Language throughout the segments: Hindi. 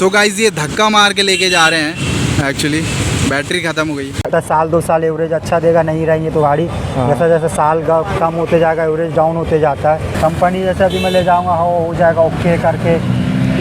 सो गाइस ये धक्का मार के लेके जा रहे हैं, एक्चुअली बैटरी ख़त्म हो गई। साल 2 साल एवरेज अच्छा देगा, नहीं रहेंगे तो गाड़ी जैसा जैसा साल कम होते जाएगा एवरेज डाउन होते जाता है। कंपनी जैसा भी मैं ले जाऊंगा हो जाएगा ओके करके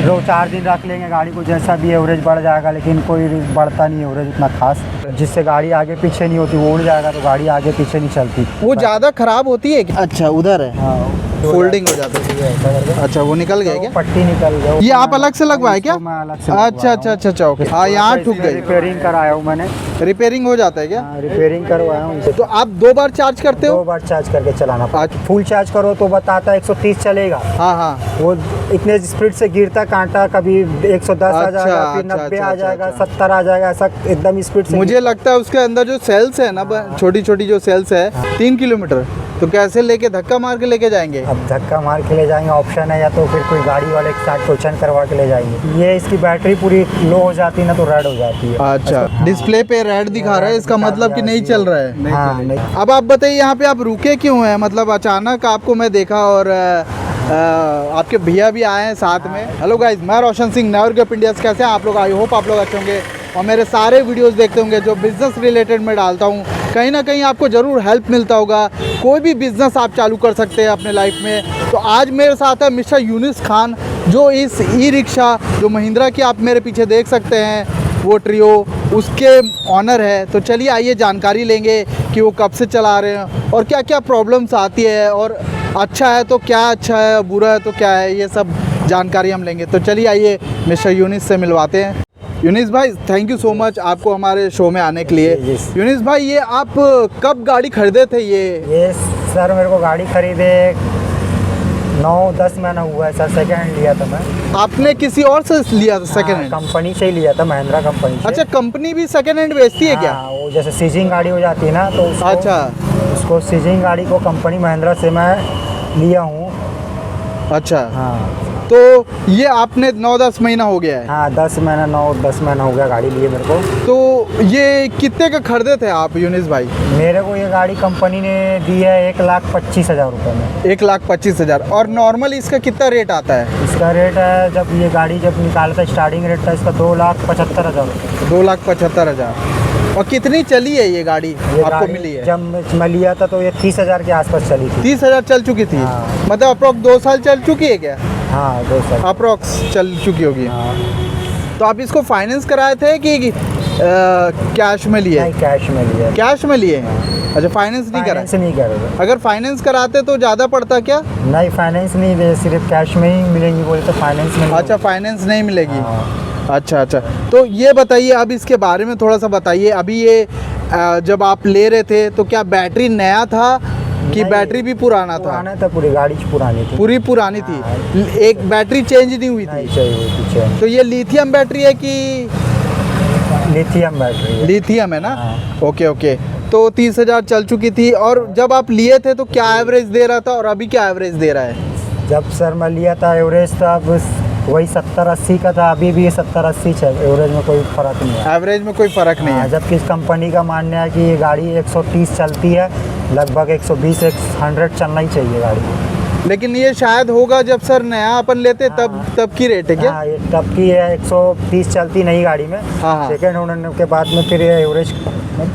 2-4 दिन रख लेंगे गाड़ी को, जैसा भी एवरेज बढ़ जाएगा, लेकिन कोई बढ़ता नहीं एवरेज इतना खास, जिससे गाड़ी आगे पीछे नहीं होती। वो उड़ जाएगा तो गाड़ी आगे पीछे नहीं चलती। वो ज़्यादा ख़राब होती है क्या? अच्छा उधर है, हाँ फोल्डिंग हो जाता है। अच्छा वो निकल गया क्या? पट्टी निकल गया। ये आप अलग से लगवाए क्या? अच्छा अच्छा अच्छा अच्छा ओके। हाँ यहाँ ठुक गई। रिपेयरिंग कराया हूँ मैंने। रिपेयरिंग हो जाता है क्या? रिपेयरिंग करवाया हूँ इसे। तो आप 2 बार चार्ज करते हो? 2 बार चार्ज करके चलाना पड़ता। फुल चार्ज करो तो बताता है 130 चलेगा। हाँ हाँ वो इतने स्पीड से गिरता कांटा, कभी 110 आ जाएगा, फिर 90 आ जाएगा, 70 आ जाएगा, ऐसा एकदम स्पीड से। मुझे लगता है उसके अंदर जो सेल्स है ना, छोटी छोटी जो सेल्स है 3 किलोमीटर, तो कैसे लेके धक्का मार के लेके जाएंगे? अब धक्का मार के ले जाएंगे ऑप्शन है, या तो फिर कोई गाड़ी वाले के साथ टोचन करवा के ले जाएंगे। ये इसकी बैटरी पूरी लो हो जाती है ना तो रेड हो जाती है। अच्छा डिस्प्ले पे रेड दिखा रहा है, इसका मतलब कि नहीं चल रहा है। हाँ, नहीं। अब आप बताइए यहाँ पे आप रुके क्यों हैं? मतलब अचानक आपको मैं देखा और आपके भैया भी आए हैं साथ में। हेलो गाइज, मैं Roshan Singh, never give up India. कैसे हैं आप लोग? आई होप आप लोग अच्छे होंगे और मेरे सारे वीडियोस देखते होंगे जो बिज़नेस रिलेटेड मैं डालता हूँ। कहीं ना कहीं आपको ज़रूर हेल्प मिलता होगा। कोई भी बिज़नेस आप चालू कर सकते हैं अपने लाइफ में। तो आज मेरे साथ है मिस्टर यूनिस खान, जो इस ई रिक्शा जो महिंद्रा की आप मेरे पीछे देख सकते हैं, वो ट्रियो उसके ऑनर है। तो चलिए आइए जानकारी लेंगे कि वो कब से चला रहे हैं और क्या क्या प्रॉब्लम्स आती है, और अच्छा है तो क्या अच्छा है, बुरा है तो क्या है, ये सब जानकारी हम लेंगे। तो चलिए आइए मिस्टर यूनिस से मिलवाते हैं। यूनिस भाई थैंक यू सो मच आपको हमारे शो में आने के लिए। यूनिस भाई ये आप कब गाड़ी खरीदे थे? ये सर मेरे को गाड़ी खरीदे 9-10 महीना हुआ है सर। सेकेंड हैंड लिया था मैं। आपने किसी और से लिया था सेकेंड हैंड? कंपनी से ही लिया था, महिंद्रा कंपनी से। अच्छा कंपनी भी सेकेंड हैंड बेचती है क्या? वो जैसे सीजिंग गाड़ी हो जाती है ना तो उसको सीजिंग गाड़ी को कंपनी महिंद्रा से मैं लिया हूँ। अच्छा हाँ तो ये आपने 9-10 महीना हो गया है? हाँ 9-10 महीना हो गया गाड़ी लिए मेरे को। तो ये कितने का खरीदे थे आप यूनिस भाई? मेरे को ये गाड़ी कंपनी ने दी है 1,25,000 रुपये में। 1,25,000। और नॉर्मल इसका कितना रेट आता है? इसका रेट है, जब ये गाड़ी जब निकाला था स्टार्टिंग रेट था इसका 2,75,000 रुपये। 2,75,000। और कितनी चली है ये गाड़ी आपको मिली है? जब मैं लिया था तो ये 30,000 के आसपास चली थी। 30,000 चल चुकी थी? हाँ। मतलब अप्रोक्स 2 साल चल चुकी है क्या? हाँ 2 साल अप्रोक्स चल चुकी होगी। हाँ। तो आप इसको फाइनेंस कराए थे कि कैश में लिए? नहीं कैश में लिए। कैश में लिए? अच्छा फाइनेंस नहीं करा? फाइनेंस नहीं करोगे। अगर फाइनेंस कराते तो ज़्यादा पड़ता क्या? नहीं फाइनेंस नहीं, सिर्फ कैश में ही मिलेंगी बोले तो फाइनेंस में। अच्छा फाइनेंस नहीं मिलेगी। हाँ। अच्छा अच्छा तो ये बताइए अब इसके बारे में थोड़ा सा बताइए। अभी ये जब आप ले रहे थे तो क्या बैटरी नया था कि बैटरी भी पुराना था? पुराना था, पूरी गाड़ी पुरानी थी। पूरी पुरानी थी। एक बैटरी चेंज नहीं हुई थी? चाहिए। तो ये लिथियम बैटरी है कि? लिथियम बैटरी है। लिथियम है ना? हाँ। Okay okay. तो 30,000 चल चुकी थी। और जब आप लिए थे तो क्या एवरेज दे रहा था और अभी क्या एवरेज दे रहा है? जब सर मैं लिया था एवरेज था वही 70-80 का था, अभी भी 70-80 है। एवरेज में कोई फ़र्क नहीं है। एवरेज में कोई फ़र्क नहीं है। जबकि इस कंपनी का मानना है कि ये गाड़ी 130 चलती है, लगभग 120-100 चलना ही चाहिए गाड़ी। लेकिन ये शायद होगा जब सर नया अपन लेते तब की रेट है क्या? हाँ ये तब की है, 130 चलती नई गाड़ी में। हाँ। सेकेंड होने के बाद में फिर ये एवरेज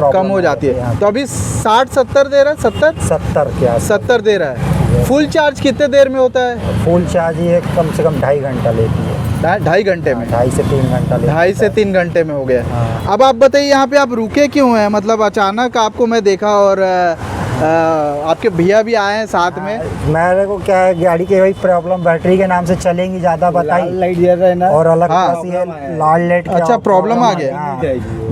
कम हो जाती है। तो अभी 60-70 दे रहा है? 70 क्या 70 दे रहा है। फुल चार्ज कितने देर में होता है? फुल चार्ज ये कम से कम 2.5 घंटा लेती है। 2.5 घंटे में? 2.5 से 3 घंटा लेती है। 2.5 से 3 घंटे में हो गया। हाँ। अब आप बताइए यहाँ पे आप रुके क्यों हैं? मतलब अचानक आपको मैं देखा और आपके भैया भी आए हैं साथ में। मेरे को क्या है, गाड़ी की वही प्रॉब्लम, बैटरी के नाम से चलेंगी ज़्यादा बताई लाइट जल रहा है ना, और अलग हाँ। लाल लाइट। अच्छा प्रॉब्लम आ गया। हाँ,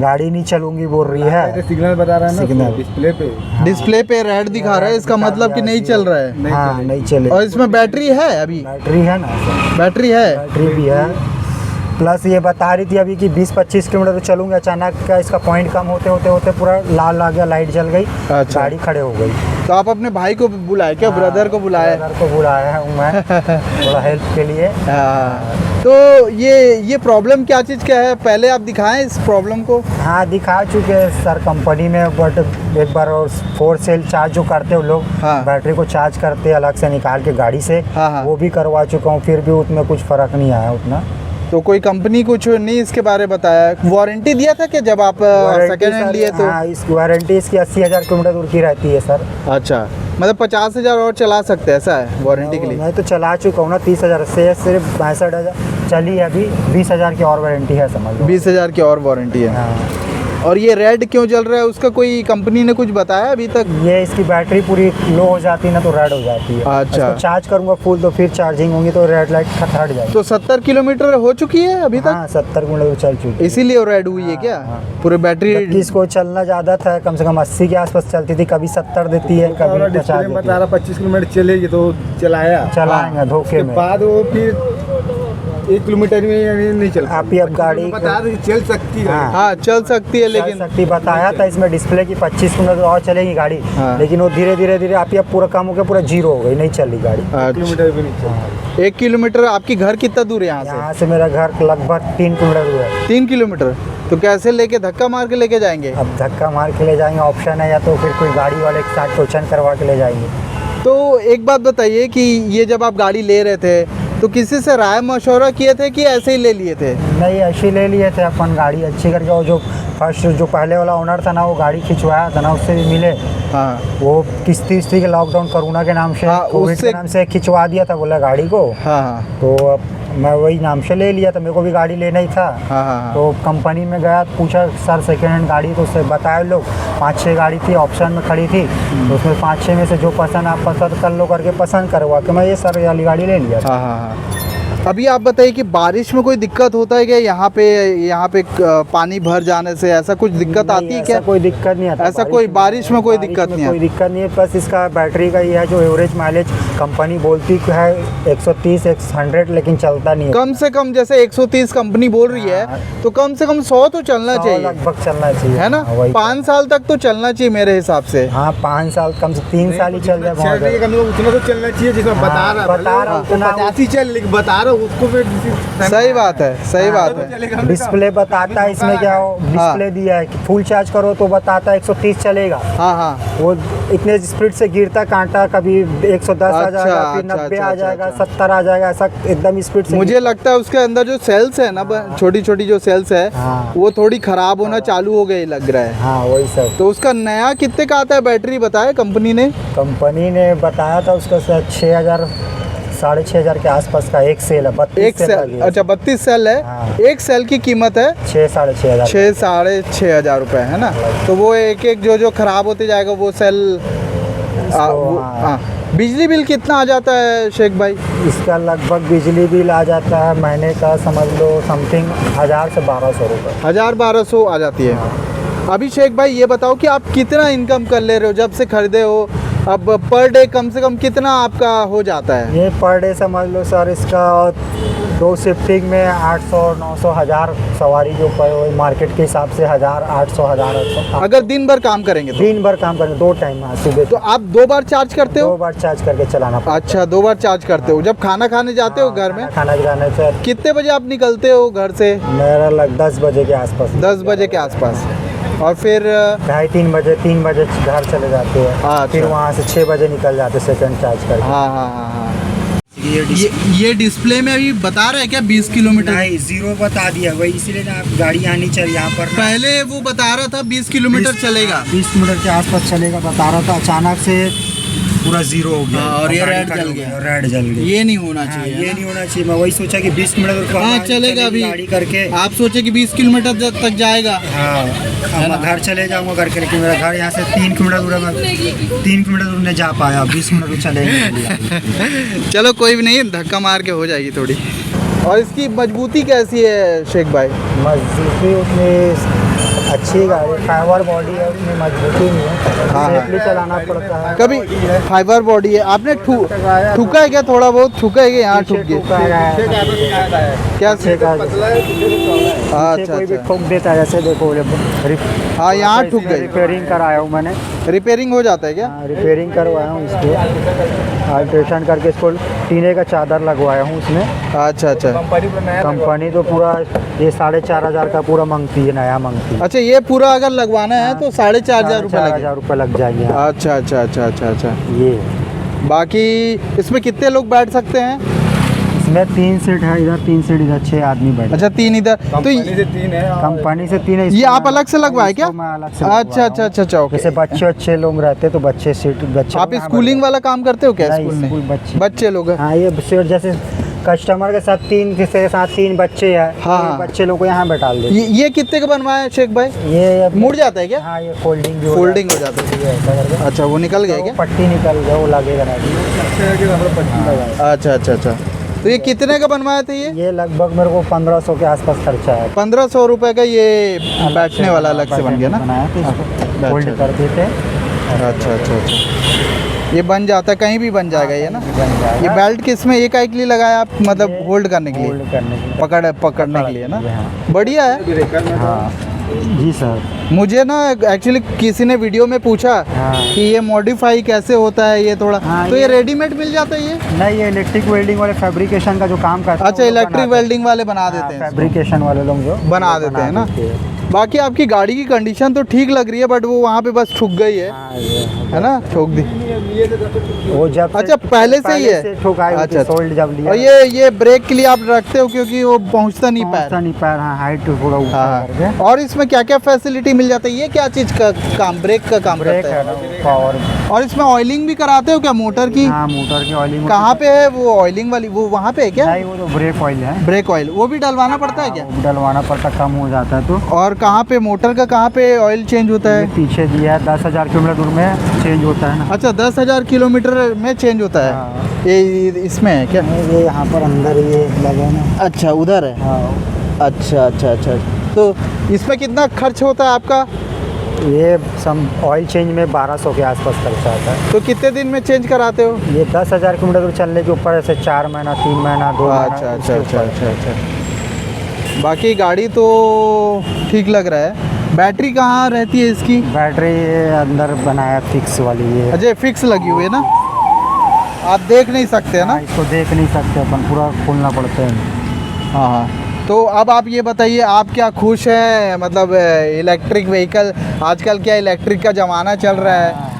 गाड़ी नहीं चलूंगी बोल रही है। सिग्नल बता रहा है ना सिग्नल। डिस्प्ले पे। डिस्प्ले पे रेड दिखा रहा है, इसका मतलब कि नहीं चल रहा है। हाँ नहीं चले। और इसमें बैटरी है? अभी बैटरी है ना, बैटरी है? बैटरी भी है। प्लस ये बता रही थी अभी कि 20-25 किलोमीटर तो चलूँगी, अचानक का इसका पॉइंट कम होते होते पूरा लाल आ गया, लाइट जल गई। अच्छा। गाड़ी खड़े हो गई। तो आप अपने भाई को बुलाए क्या? ब्रदर को बुलाया? ब्रदर को बुलाया हूँ मैं थोड़ा हेल्प के लिए। हाँ। तो ये प्रॉब्लम क्या चीज़ का है? पहले आप दिखाएं इस प्रॉब्लम को। हाँ दिखा चुके हैं सर कंपनी में, बट एक बार और 4 सेल चार्ज जो करते हो लोग, हाँ। बैटरी को चार्ज करते हैं अलग से निकाल के गाड़ी से, हाँ। वो भी करवा चुका हूँ, फिर भी उसमें कुछ फ़र्क नहीं आया उतना। तो कोई कंपनी कुछ नहीं इसके बारे में बताया? वारंटी दिया था कि जब आप सेकेंड हैंड लिए तो? हाँ, इस वारंटी इसकी 80,000 किलोमीटर दूर की रहती है सर। अच्छा, मतलब 50,000 और चला सकते हैं, ऐसा है वारंटी के लिए? मैं तो चला चुका हूँ ना, 30,000 से सिर्फ 65,000 चली है अभी, 20,000 की और वारंटी है समझ लो। 20,000 की और वारंटी है। हाँ। और ये रेड क्यों जल रहा है, उसका कोई कंपनी ने कुछ बताया अभी तक? ये इसकी बैटरी पूरी लो हो जाती है ना तो रेड हो जाती है। अच्छा। इसको चार्ज करूँगा फुल तो फिर चार्जिंग होंगी तो रेड लाइट हट जाएगी। तो 70 किलोमीटर हो चुकी है अभी तक? हाँ, 70 किलोमीटर चल चुकी है। इसीलिए वो रेड हुई है क्या? पूरे बैटरी जबकि इसको चलना ज़्यादा था, कम से कम 80 के आसपास चलती थी, कभी 70 देती है कभी 50 देती है। 25 किलोमीटर चलेगी तो चलाया, चलाएंगे धोखे में। बाद वो फिर 1 किलोमीटर में नहीं चल आप ही अब गाड़ी बता दो चल सकती है। हाँ चल सकती है, लेकिन शक्ति बताया था इसमें डिस्प्ले की 25 किलोमीटर और चलेगी गाड़ी। हाँ। लेकिन वो धीरे धीरे धीरे आप ही अब पूरा काम हो गया, पूरा जीरो हो गई, नहीं चली गाड़ी। किलोमीटर भी नहीं चल। 1 किलोमीटर? आपकी घर कितना दूर है यहाँ से? यहाँ से मेरा घर लगभग 3 किलोमीटर दूर है। 3 किलोमीटर? तो कैसे लेके धक्का मार के लेके जाएंगे? अब धक्का मार के ले जाएंगे ऑप्शन है, या तो फिर कोई गाड़ी वाले के साथ टोचन करवा के ले जाएंगे। तो एक बात बताइए कि ये जब आप गाड़ी ले रहे थे तो किसी से राय मशवरा किए थे कि ऐसे ही ले लिए थे? नहीं, ऐसे ले लिए थे अपन गाड़ी अच्छी करके। वो जो फर्स्ट जो पहले वाला ओनर था ना, वो गाड़ी खिंचवाया था ना, उससे भी मिले। हाँ वो किस्ती के लॉकडाउन कोरोना के नाम से, हाँ, कोविड के नाम से खिंचवा दिया था बोला गाड़ी को। हाँ हाँ तो अब मैं वही नाम से ले लिया था, मेरे को भी गाड़ी लेना ही था। हाँ हाँ। तो कंपनी में गया, पूछा सर सेकेंड हैंड गाड़ी, तो उससे बताए लोग 5-6 गाड़ी थी ऑप्शन में खड़ी थी, तो उसमें 5-6 में से जो पसंद आप पसंद कर लो करके पसंद करवा के मैं ये सर वाली गाड़ी ले लिया था। हाँ हाँ हाँ। अभी आप बताइए कि बारिश में कोई दिक्कत होता है क्या? यहाँ पे पानी भर जाने से ऐसा कुछ दिक्कत आती है क्या? ऐसा कोई दिक्कत नहीं आता। ऐसा कोई बारिश में कोई दिक्कत नहीं कोई है? दिक्कत नहीं है। बस इसका बैटरी का ये है जो एवरेज माइलेज कंपनी बोलती है 130 100, लेकिन चलता नहीं है। कम से कम जैसे 130 कंपनी बोल रही है, तो कम से कम 100 तो चलना 100 चाहिए, लगभग चलना चाहिए, है ना? हाँ, वही 5 साल तक तो चलना चाहिए मेरे हिसाब से। हाँ 5 साल, कम से 3 साल ही चल जाए बहुत ज़्यादा। उतना तो चलना चाहिए जितना बता रहा है। बता रहा हूँ उतना। 85 चल, लेकिन बता रहा हूँ उसको फिर सही बात है, सही बात है। डिस्प्ले बताता है इसमें क्या हो, डिस्प्ले दिया है कि फुल चार्ज करो तो बताता है 130 चलेगा। हाँ हाँ। वो इतने स्पीड से गिरता कांटा, कभी 110 आ जाएगा, फिर 90 आ जाएगा, 70 आ जाएगा, ऐसा एकदम स्पीड से। मुझे लगता है उसके अंदर जो सेल्स है ना, छोटी छोटी जो सेल्स है, हाँ। वो थोड़ी खराब होना चालू हो गई लग रहा है। हाँ वही सब। तो उसका नया कितने का आता है बैटरी, बताया कंपनी ने? कंपनी ने बताया था उसका 6,000 6,500 के आसपास का एक सेल है। 32 एक सेल? अच्छा 32 सेल है। हाँ। एक सेल की कीमत है 6,500 6,500 रुपये, है ना? तो वो एक एक जो खराब होते जाएगा वो सेल। हाँ। बिजली बिल कितना आ जाता है शेख भाई? इसका लगभग बिजली बिल आ जाता है महीने का समझ लो समथिंग 1,000 से 1,200 रुपये। 1,000-1,200 आ जाती है। अभी शेख भाई ये बताओ कि आप कितना इनकम कर ले रहे हो जब से खरीदे हो? अब पर डे कम से कम कितना आपका हो जाता है? ये पर डे समझ लो सर, इसका 2 शिफ्टिंग में 800 900 1000 सवारी जो पर मार्केट के हिसाब से 1,000 800 1,800। अगर दिन भर काम करेंगे तो? दिन भर काम करें 2 टाइम। हाँ सुबह तो आप 2 बार चार्ज करते 2 हो? बार चार्ज करके चलाना पड़ता अच्छा 2 बार चार्ज करते हो। जब खाना खाने जाते हो घर में? खाना खाने से कितने बजे आप निकलते हो घर से? मेरा लग 10 बजे के आसपास। 10 बजे के आसपास। और फिर 2:30 बजे 3 बजे घर चले जाते हैं। अच्छा। फिर वहाँ से 6 बजे निकल जाते सेकंड चार्ज करके। हाँ हाँ हाँ हाँ। ये डिस्प्ले में अभी बता रहा है क्या 20 किलोमीटर? नहीं, 0 बता दिया वही, इसीलिए ना आप गाड़ी आनी चाहिए यहाँ पर। पहले वो बता रहा था 20 किलोमीटर चलेगा। 20 किलोमीटर के आसपास चलेगा बता रहा था, अचानक से पूरा 0 हो गया। हाँ, और ये गाड़ी रेड खड़ी जल हो गया। रेड जल गई। ये नहीं होना हाँ, चाहिए, ये है नहीं होना चाहिए। मैं वही सोचा कि 20 किलोमीटर हाँ चलेगा। अभी गाड़ी करके। आप सोचे कि 20 किलोमीटर तक जाएगा। हाँ अब मैं घर चले जाऊँगा करके, लेकिन मेरा घर यहाँ से 3 किलोमीटर दूर है। मैं 3 किलोमीटर दूर नहीं जा पाया, 20 मिनट चलेंगे। चलो कोई भी नहीं, धक्का मार के हो जाएगी थोड़ी। और इसकी मजबूती कैसी है शेख भाई? मजबूती उतनी अच्छी गाड़ी, फाइबर बॉडी है, उसमें मजबूती नहीं है। हाँ। सेफली चलाना पड़ता है। कभी फाइबर बॉडी है, आपने ठुका है क्या? थोड़ा बहुत ठुका है कि यहाँ ठुक गए? क्या अच्छा अच्छा कोई भी अच्छा। ठोक देता है, जैसे देखो हाँ यहाँ ठुक गई। रिपेयरिंग कराया हूँ मैंने। रिपेयरिंग हो जाता है क्या? हाँ, रिपेयरिंग करवाया हूँ इसको, अल्ट्रेशन करके इसको टीने का चादर लगवाया हूँ उसमें। अच्छा अच्छा। कंपनी तो पूरा ये 4,500 का पूरा मांगती है, नया मांगती है। अच्छा ये पूरा अगर लगवाना है तो 4,500 रुपये लगेगा। 4,500 रुपये लग जाएंगे। अच्छा अच्छा अच्छा अच्छा अच्छा। ये बाकी इसमें कितने लोग बैठ सकते हैं? इसमें 3 सीट है, इधर 3 सीट, इधर 6 आदमी बैठे। अच्छा 3 इधर तो कंपनी से 3 है। कंपनी से 3 है। ये आप अलग से लगवाए क्या? मैं अलग से अच्छा अच्छा अच्छा अच्छा ओके। जैसे बच्चे अच्छे लोग रहते तो बच्चे सीट, बच्चे आप स्कूलिंग वाला काम करते हो क्या? नहीं, स्कूल स्कूल में बच्चे। बच्चे लोग हैं। हाँ, ये सीट जैसे कस्टमर के साथ 3, किसी के साथ 3 बच्चे हैं। हाँ। ये बच्चे लोग को यहाँ बैठा देते। ये कितने का बनवाया है शेख भाई? ये मुड़ जाता है क्या? हाँ, ये फोल्डिंग भी फोल्डिंग हो जाता है। है, ऐसा करके। अच्छा वो निकल गया वो क्या? पट्टी निकल गया, वो लगेगा नहीं। अच्छा है कि हम लोग 25 लगाए। अच्छा अच्छा अच्छा। तो ये कितने का बनवाया था ये? ये लगभग मेरे को 1500 के आसपास खर्चा है। 1500 रुपए का ये बैठने वाला अलग से बन गया ना? बनाया तो इसको फोल्ड अच्छा। कर देते। अच्छा अच्छा अच्छा। ये बन जाता है, कहीं भी बन जाएगा ये ना? बन जाएगा। ये बेल्ट किस में एक के लिए लगाया आप, मतलब ये होल्ड करने के लिए? होल्ड करने के लिए। पकड़ने के लिए ना? हाँ। बढ़िया है। ब्रेकर में हाँ जी सर। मुझे ना एक्चुअली किसी ने वीडियो में पूछा हाँ। कि ये मॉडिफाई कैसे होता है ये थोड़ा, हाँ, तो ये ये रेडीमेड मिल जाता है ये? नहीं, ये इलेक्ट्रिक वेल्डिंग वाले फैब्रिकेशन का जो काम करते हैं। अच्छा इलेक्ट्रिक वेल्डिंग वाले बना देते हैं इसको। फैब्रिकेशन वाले लोग जो बना देते हैं ना? बाकी आपकी गाड़ी की कंडीशन तो ठीक लग रही है, बट वो वहाँ पे बस ठुक गई है, हाँ, ये है ना? ठोक दी। वो जब से- अच्छा पहले से ही है? ठुकाई अच्छा, अच्छा, सोल्ड जब लिया। और ये ब्रेक के लिए आप रखते हो क्योंकि वो पहुँचता नहीं पहुंचता पैर? नहीं पैर। हाँ, हाइट थोड़ा ऊपर हाँ करके। और इसमें क्या क्या फैसिलिटी मिल जाता है? ये क्या चीज़ का काम, ब्रेक का काम ब्रेक करता है है? ना, पावर। और इसमें ऑयलिंग भी कराते हो क्या मोटर की? हाँ, मोटर की ऑयलिंग। कहाँ पे है वो ऑयलिंग वाली? वो वहाँ पे है क्या? नहीं, वो तो ब्रेक ऑयल है। ब्रेक ऑयल वो भी डलवाना पड़ता है क्या? वो डलवाना पड़ता, कम हो जाता है तो। और कहाँ पे मोटर का कहाँ पे ऑयल चेंज होता ये है? पीछे दिया है, 10,000 किलोमीटर दूर में चेंज होता है ना। अच्छा 10,000 किलोमीटर में चेंज होता है? हाँ। ये इसमें है क्या? ये यहाँ पर अंदर ये लगा है ना। अच्छा उधर है। हाँ, अच्छा अच्छा अच्छा। तो इसमें कितना खर्च होता है आपका? ये सम ऑयल चेंज में 1200 के आसपास खर्चा आता है। तो कितने दिन में चेंज कराते हो? ये 10,000 किलोमीटर दूर चलने के ऊपर ऐसे 4 महीना, 3 महीना, 2 महीना। अच्छा अच्छा उसके अच्छा ऊपर। अच्छा अच्छा। बाकी गाड़ी तो ठीक लग रहा है। बैटरी कहाँ रहती है इसकी? बैटरी ये अंदर बनाया फिक्स वाली ये। अजय फिक्स लगी हुई है ना? आप देख नहीं सकते है ना? हाँ, इसको देख नहीं सकते अपन, पूरा खोलना पड़ता है। हाँ हाँ। तो अब आप ये बताइए, आप क्या खुश हैं? मतलब इलेक्ट्रिक व्हीकल, आजकल क्या इलेक्ट्रिक का ज़माना चल रहा है,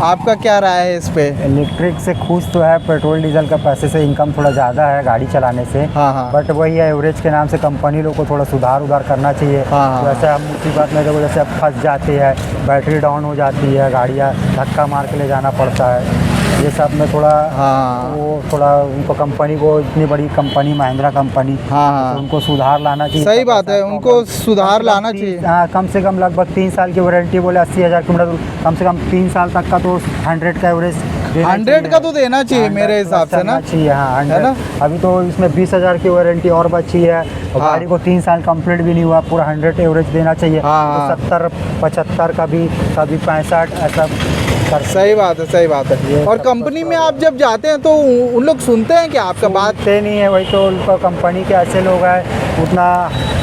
आपका क्या राय है इस पे? इलेक्ट्रिक से खुश तो है, पेट्रोल डीजल का पैसे से इनकम थोड़ा ज़्यादा है गाड़ी चलाने से। हाँ हाँ। बट वही है, एवरेज के नाम से कंपनी लोग को थोड़ा सुधार करना चाहिए। हाँ, हाँ। जैसे हम मुसीबत में देखो, जैसे अब फंस जाते हैं, बैटरी डाउन हो जाती है, गाड़ियाँ धक्का मार के ले जाना पड़ता है, ये सब में थोड़ा हाँ। वो थोड़ा उनको कंपनी को, इतनी बड़ी कंपनी महिंद्रा कंपनी, हाँ हाँ। तो उनको सुधार लाना चाहिए। सही बात है, उनको सुधार लाना चाहिए। हाँ, कम से कम लगभग 3 साल की वारंटी, बोले 80,000 किलोमीटर दूर, कम से कम 3 साल तक का तो 100 का एवरेज 100 का तो देना चाहिए मेरे हिसाब से ना? चाहिए। हाँ, है ना? 100। अभी तो इसमें 20,000 की वारंटी और बची है, और हाँ। गाड़ी को 3 साल कंप्लीट भी नहीं हुआ, पूरा 100 एवरेज देना चाहिए। हाँ। तो 70, 75 का भी, कभी 65 ऐसा कर। सही बात है, सही बात है। ये और सब कंपनी तो में आप जब जाते हैं तो उन लोग सुनते हैं कि आपका बात? सुनते नहीं है, वही तो उनका कंपनी के ऐसे लोग हैं, उतना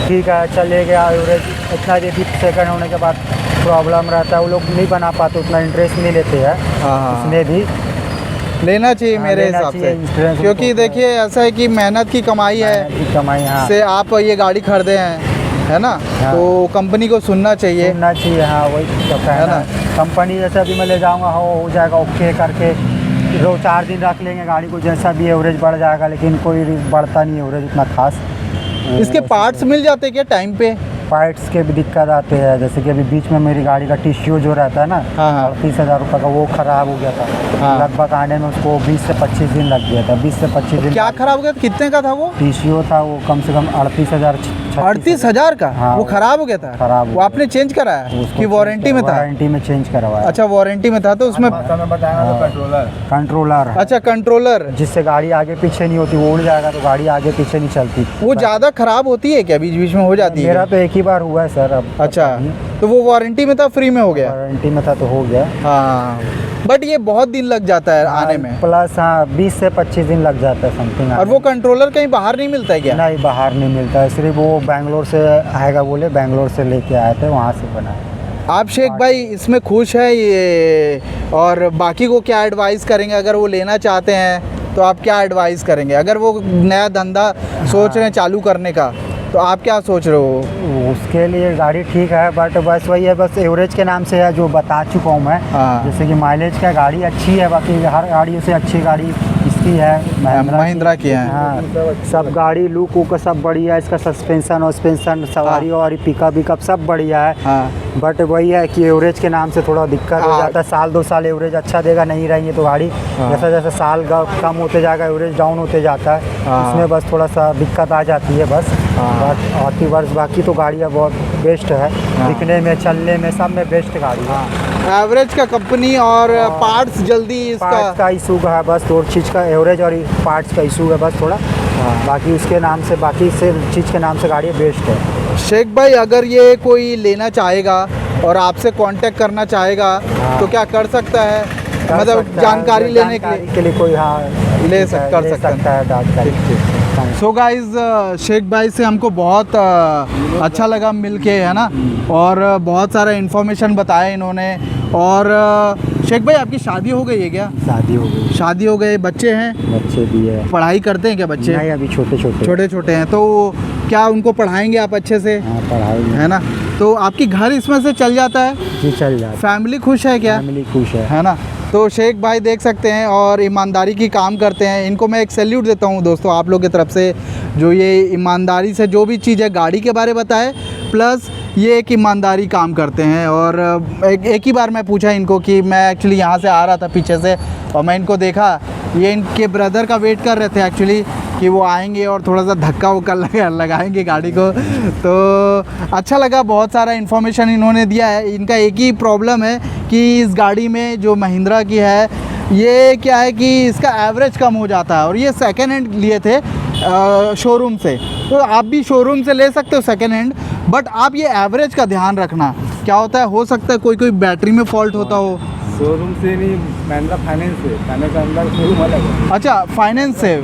ठीक है चले गया एवरेज, इतना यदि सेकंड होने के बाद प्रॉब्लम रहता है, वो लोग नहीं बना पाते, उतना इंटरेस्ट नहीं लेते हैं। हाँ हाँ। इसमें भी लेना चाहिए हाँ, मेरे लेना हिसाब चाहिए से, इंश्योरेंस क्योंकि उनको। देखिए ऐसा है कि मेहनत की कमाई है की कमाई। हाँ, से आप ये गाड़ी खरीदे हैं, है ना? हाँ। तो कंपनी को सुनना चाहिए, सुनना चाहिए। हाँ, वही तो है कहना ना? है। कंपनी जैसे अभी मैं ले जाऊँगा, हो जाएगा ओके करके, 2-4 दिन रख लेंगे गाड़ी को, जैसा भी एवरेज बढ़ जाएगा, लेकिन कोई बढ़ता नहीं एवरेज इतना खास। इसके पार्ट्स मिल जाते हैं क्या टाइम पे? पार्ट्स के भी दिक्कत आते हैं, जैसे कि अभी बीच में मेरी गाड़ी का टिश्यू जो रहता है ना, हाँ, हाँ। 38,000 रुपये का, वो ख़राब हो गया था। हाँ। लगभग आने में उसको 20 से 25 दिन लग गया था। 20 से 25 दिन। क्या खराब हो गया? कितने का था वो? टिश्यू था वो, कम से कम 38,000, 38,000 का? हाँ, वो खराब हो गया था? खराब हो वो आपने चेंज कराया उसको कि वारंटी में था? वारंटी में चेंज करवाया। अच्छा वारंटी में था, तो उसमें भाषा में बताया तो कंट्रोलर। कंट्रोलर, अच्छा कंट्रोलर। जिससे गाड़ी आगे पीछे नहीं होती, वो उड़ जाएगा तो गाड़ी आगे पीछे नहीं चलती। वो ज़्यादा खराब होती है क्या? बीच बीच में हो जाती मेरा है? तो एक ही बार हुआ है सर। अब अच्छा, तो वो वारंटी में था, फ्री में हो गया? वारंटी में था तो हो गया। हाँ, बट ये बहुत दिन लग जाता है आने में। प्लस हाँ, 20 से 25 दिन लग जाता है समथिंग। और वो कंट्रोलर कहीं बाहर नहीं मिलता है क्या? नहीं, बाहर नहीं मिलता है, सिर्फ वो बैंगलोर से आएगा, बोले बैंगलोर से लेके आए थे, वहाँ से बनाया। आप शेख भाई इसमें खुश है ये, और बाकी को क्या एडवाइस करेंगे अगर वो लेना चाहते हैं? तो आप क्या एडवाइस करेंगे अगर वो नया धंधा सोच रहे हैं चालू करने का? तो आप क्या सोच रहे हो? उसके लिए गाड़ी ठीक है, बट बस वही है, बस एवरेज के नाम से है, जो बता चुका हूँ मैं। हाँ। जैसे कि माइलेज का गाड़ी अच्छी है, बाकी हर गाड़ियों से अच्छी गाड़ी की है, महिंद्रा की है। हाँ, सब गाड़ी लुक वुक सब बढ़िया है, इसका सस्पेंशन वस्पेंशन सवारी और पिकअप विकअप सब बढ़िया है। हाँ बट वही है कि एवरेज के नाम से थोड़ा दिक्कत हो हाँ। जाता है, साल 2 साल एवरेज अच्छा देगा, नहीं रहेंगे तो गाड़ी जैसा जैसा साल कम होते जाएगा एवरेज डाउन होते जाता है, इसमें बस थोड़ा सा दिक्कत आ जाती है बस। बाकी वर्ष बाकी तो गाड़ियाँ बहुत बेस्ट है, दिखने में चलने में सब में बेस्ट गाड़ी है। एवरेज का कंपनी और पार्ट्स जल्दी इसका पार्ट्स का इशू है बस, और चीज़ का एवरेज और पार्ट्स का इशू है बस थोड़ा, बाकी उसके नाम से बाकी से चीज़ के नाम से गाड़ी बेस्ट है। शेख भाई अगर ये कोई लेना चाहेगा और आपसे कांटेक्ट करना चाहेगा तो क्या कर सकता है, मतलब जानकारी लेने के लिए कोई हाँ कर सकता है जानकारी। सो गाइज शेख भाई से हमको बहुत अच्छा लगा मिलके, है ना, और बहुत सारा इन्फॉर्मेशन बताया इन्होंने। और शेख भाई आपकी शादी हो गई है क्या? शादी हो गई, शादी हो गई, बच्चे हैं? बच्चे भी है। पढ़ाई करते हैं क्या बच्चे? नहीं, अभी छोटे छोटे हैं। तो क्या उनको पढ़ाएंगे आप अच्छे से? हाँ, पढ़ाई है ना। तो आपकी घर इसमें से चल जाता है? जी चल जाता है। फैमिली खुश है क्या? फैमिली खुश है ना। तो शेख भाई देख सकते हैं और ईमानदारी की काम करते हैं, इनको मैं एक सैल्यूट देता हूं दोस्तों आप लोग की तरफ से, जो ये ईमानदारी से जो भी चीज़ है गाड़ी के बारे बताए, प्लस ये एक ईमानदारी काम करते हैं। और एक ही बार मैं पूछा इनको कि मैं एक्चुअली यहाँ से आ रहा था पीछे से और मैं इनको देखा, ये इनके ब्रदर का वेट कर रहे थे एक्चुअली कि वो आएंगे और थोड़ा सा धक्का वक्का लगाएंगे गाड़ी को। तो अच्छा लगा, बहुत सारा इन्फॉर्मेशन इन्होंने दिया है। इनका एक ही प्रॉब्लम है कि इस गाड़ी में जो महिंद्रा की है ये क्या है कि इसका एवरेज कम हो जाता है, और ये सेकेंड हैंड लिए थे शोरूम से, तो आप भी शोरूम से ले सकते हो सेकेंड हैंड, बट आप ये एवरेज का ध्यान रखना। क्या होता है, हो सकता है कोई बैटरी में फॉल्ट होता हो। शोरूम से नहीं, महिंद्रा फाइनेंस से, फाइनेंस अंदर शोरूम अलग है। अच्छा, फाइनेंस से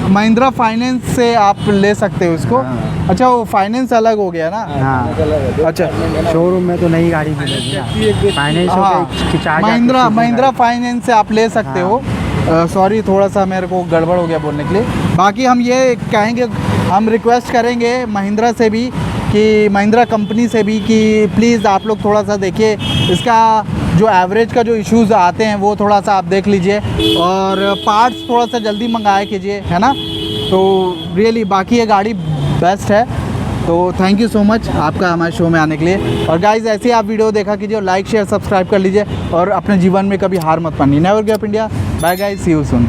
महिंद्रा फाइनेंस से आप ले सकते हो इसको। अच्छा, वो फाइनेंस अलग हो गया ना। हाँ। अच्छा, शोरूम में तो नई गाड़ी मिलेगी ना, फाइनेंस महिंद्रा फाइनेंस से आप ले सकते हो। सॉरी, थोड़ा सा मेरे को गड़बड़ हो गया बोलने के लिए। बाकी हम ये कहेंगे, हम रिक्वेस्ट करेंगे महिंद्रा से भी कि महिंद्रा कंपनी से भी कि प्लीज़ आप लोग थोड़ा सा देखिए, इसका जो एवरेज का जो इश्यूज़ आते हैं वो थोड़ा सा आप देख लीजिए, और पार्ट्स थोड़ा सा जल्दी मंगाया कीजिए, है ना। तो रियली बाकी ये गाड़ी बेस्ट है। तो थैंक यू सो मच आपका हमारे शो में आने के लिए। और गाइज़ ऐसे ही आप वीडियो देखा कीजिए, लाइक शेयर सब्सक्राइब कर लीजिए, और अपने जीवन में कभी हार मत मानिए। Never give up India. Bye guys, see you soon.